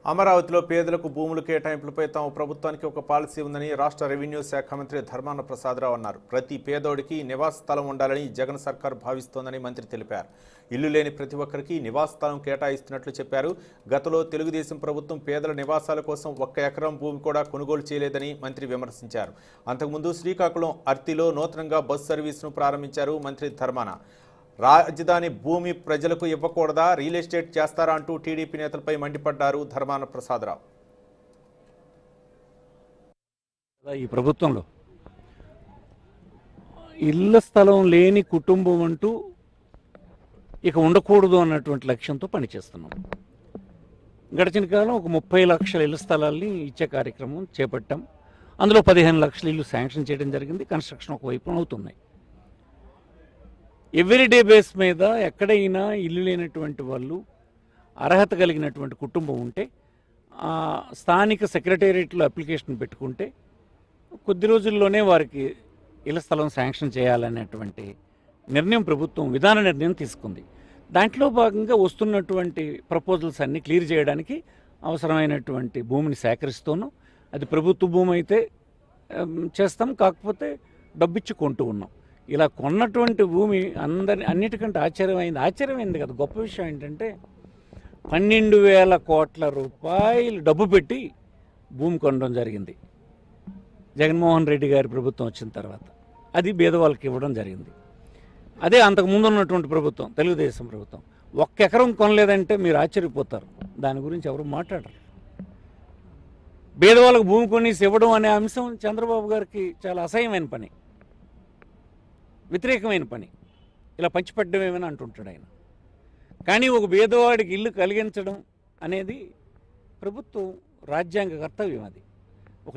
అమరావతిలో పేదలకు భూములు కేటాయింపులపై తమ ప్రభుత్వానికి ఒక పాలసీ ఉందని రాష్ట్ర రెవెన్యూ శాఖ మంత్రి ధర్మాన ప్రసాదరావు అన్నారు. ప్రతి పేదోడికి నివాస స్థలం ఉండాలని జగన్ సర్కార్ భావిస్తోందని మంత్రి తెలిపారు. ఇల్లు లేని ప్రతి ఒక్కరికి నివాస స్థలం కేటాయిస్తున్నట్లు చెప్పారు. గతంలో తెలుగుదేశం ప్రభుత్వం పేదల నివాసాల కోసం 1 ఎకరం భూమి కూడా కొనుగోలు చేయలేదని మంత్రి విమర్శించారు. అంతకుముందు శ్రీకాకుళం అర్తిలో నూతనంగా బస్సు సర్వీసును ప్రారంభించారు మంత్రి ధర్మాన. రాజధాని భూమి ప్రజలకు ఇవ్వకూడదా, రియల్ ఎస్టేట్ చేస్తారా అంటూ టీడీపీ నేతలపై మండిపడ్డారు ధర్మాన ప్రసాదరావు. ఈ ప్రభుత్వంలో ఇళ్ల స్థలం లేని కుటుంబం అంటూ ఇక ఉండకూడదు అన్నటువంటి లక్ష్యంతో పనిచేస్తున్నాం. గడిచిన కాలం ఒక 30 లక్షల ఇళ్ల స్థలాల్ని ఇచ్చే కార్యక్రమం చేపట్టాం. అందులో 15 లక్షల ఇల్లు శాంక్షన్ చేయడం జరిగింది. కన్స్ట్రక్షన్ ఒకవైపు అవుతున్నాయి. ఎవ్రీడే బేస్ మీద ఎక్కడైనా ఇల్లు లేనటువంటి వాళ్ళు, అర్హత కలిగినటువంటి కుటుంబం ఉంటే స్థానిక సెక్రటేరియట్లో అప్లికేషన్ పెట్టుకుంటే కొద్ది రోజుల్లోనే వారికి ఇళ్ల స్థలం శాంక్షన్ చేయాలనేటువంటి నిర్ణయం ప్రభుత్వం విధాన నిర్ణయం తీసుకుంది. దాంట్లో భాగంగా వస్తున్నటువంటి ప్రపోజల్స్ అన్నీ క్లియర్ చేయడానికి అవసరమైనటువంటి భూమిని సేకరిస్తూను. అది ప్రభుత్వ భూమి అయితే చేస్తాం, కాకపోతే డబ్బిచ్చి కొంటూ ఉన్నాం. ఇలా కొన్నటువంటి భూమి అన్నిటికంటే ఆశ్చర్యమైంది కదా. గొప్ప విషయం ఏంటంటే 12,000 కోట్ల రూపాయలు డబ్బు పెట్టి భూమి కొనడం జరిగింది జగన్మోహన్ రెడ్డి గారి ప్రభుత్వం వచ్చిన తర్వాత. అది పేదవాళ్ళకి ఇవ్వడం జరిగింది. అదే అంతకుముందు ఉన్నటువంటి ప్రభుత్వం, తెలుగుదేశం ప్రభుత్వం, 1 ఎకరం కొనలేదంటే మీరు ఆశ్చర్యపోతారు. దాని గురించి ఎవరు మాట్లాడరు. పేదవాళ్ళకు భూమి కొనేసి ఇవ్వడం అనే అంశం చంద్రబాబు గారికి చాలా అసహ్యమైన పని, వ్యతిరేకమైన పని. ఇలా పంచిపెట్టడమేమని అంటుంటాడు ఆయన. కానీ ఒక పేదవాడికి ఇల్లు కలిగించడం అనేది ప్రభుత్వం రాజ్యాంగ కర్తవ్యం. అది ఒక